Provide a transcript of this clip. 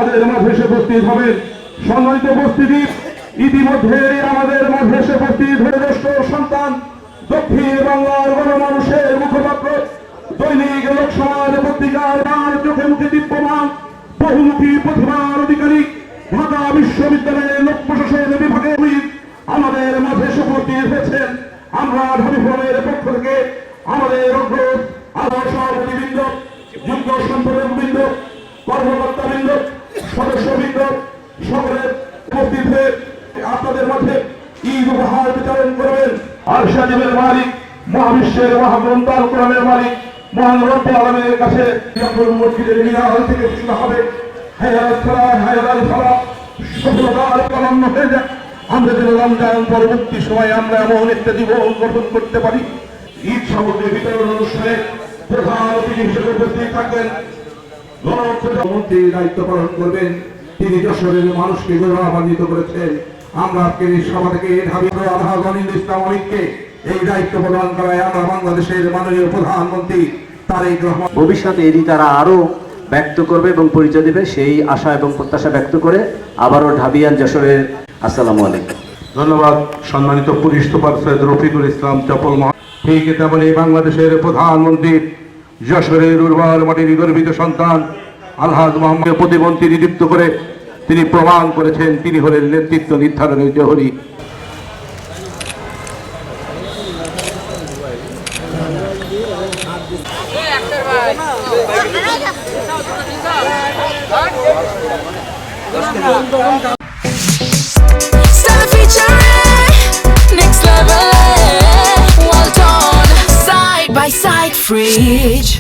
আমাদের মাঝে এসে উপস্থিত হবেন। সম্মানিত উপস্থিতি, ইতিমধ্যে আমাদের মাঝে এসে উপস্থিত হয়ে জ্যেষ্ঠ সন্তান, দক্ষিণ বাংলার গণমানুষের মুখপাত্র, দৈনিক লোকসমাজ পত্রিকার তার চোখে মুখে দীপ্যমান বহুমুখী প্রতিভার অধিকারী, ঢাকা বিশ্ববিদ্যালয়ের লোক প্রশাসন বিভাগের আমাদের মাঝে এসে উপস্থিত হয়েছেন। আমরা ঢাবি ফোরামের পক্ষ থেকে আমাদের অগ্রজ আলোর সভাপতিবৃন্দ, যুগ্ম সম্পাদকবৃন্দ, কর্মকর্তাবৃন্দ, সদস্যবৃন্দ সকলের উপস্থিত হয়ে আপনাদের মাঝে ঈদ উপহার বিতরণ করবেন। আর সাজিবের মালিক, মহাবিশ্বের মহাগ্রন্থ আল কোরআনের মালিক মহান রব্বুল আলামিনের কাছে মসজিদের মিনার থেকে শুরু হবে হায়াত সালাহ হায়াত সালাহ সফলতার কালাম হয়ে যায়। আমরা যেন রমজান পরবর্তী সময় আমরা এমন একটা দিবস গঠন করতে পারি। ঈদ সামগ্রী বিতরণ অনুষ্ঠানে প্রধান অতিথি হিসেবে উপস্থিত থাকবেন গণপ্রজাতন্ত্রীর দায়িত্ব পালন করবেন। তিনি যশোরের মানুষকে গৌরবান্বিত করেছেন। আমরা আজকের এই সভা থেকে ইসলাম অমিতকে এই দায়িত্ব প্রদান করায় আমরা বাংলাদেশের মাননীয় প্রধানমন্ত্রী তারেক রহমান ভবিষ্যতে এটি তারা আরো ব্যক্ত করবে এবং পরিচয় দেবে সেই আশা এবং প্রত্যাশা ব্যক্ত করে আবারও ঢাবিয়ান যশোরের আসসালামু আলাইকুম। ধন্যবাদ। সম্মানিত পুলিশ সুপার সৈয়দ রফিকুল ইসলাম চপল ঠিক তেমনি বাংলাদেশের প্রধানমন্ত্রী যশোরের উর্বর মাটির গর্বিত সন্তান আলহাজ মোহাম্মদ প্রতিমন্ত্রী নিযুক্ত করে তিনি প্রমাণ করেছেন তিনি হলেন নেতৃত্ব নির্ধারণের Zuhri. Stella featuring next level, well done, side by side, fridge.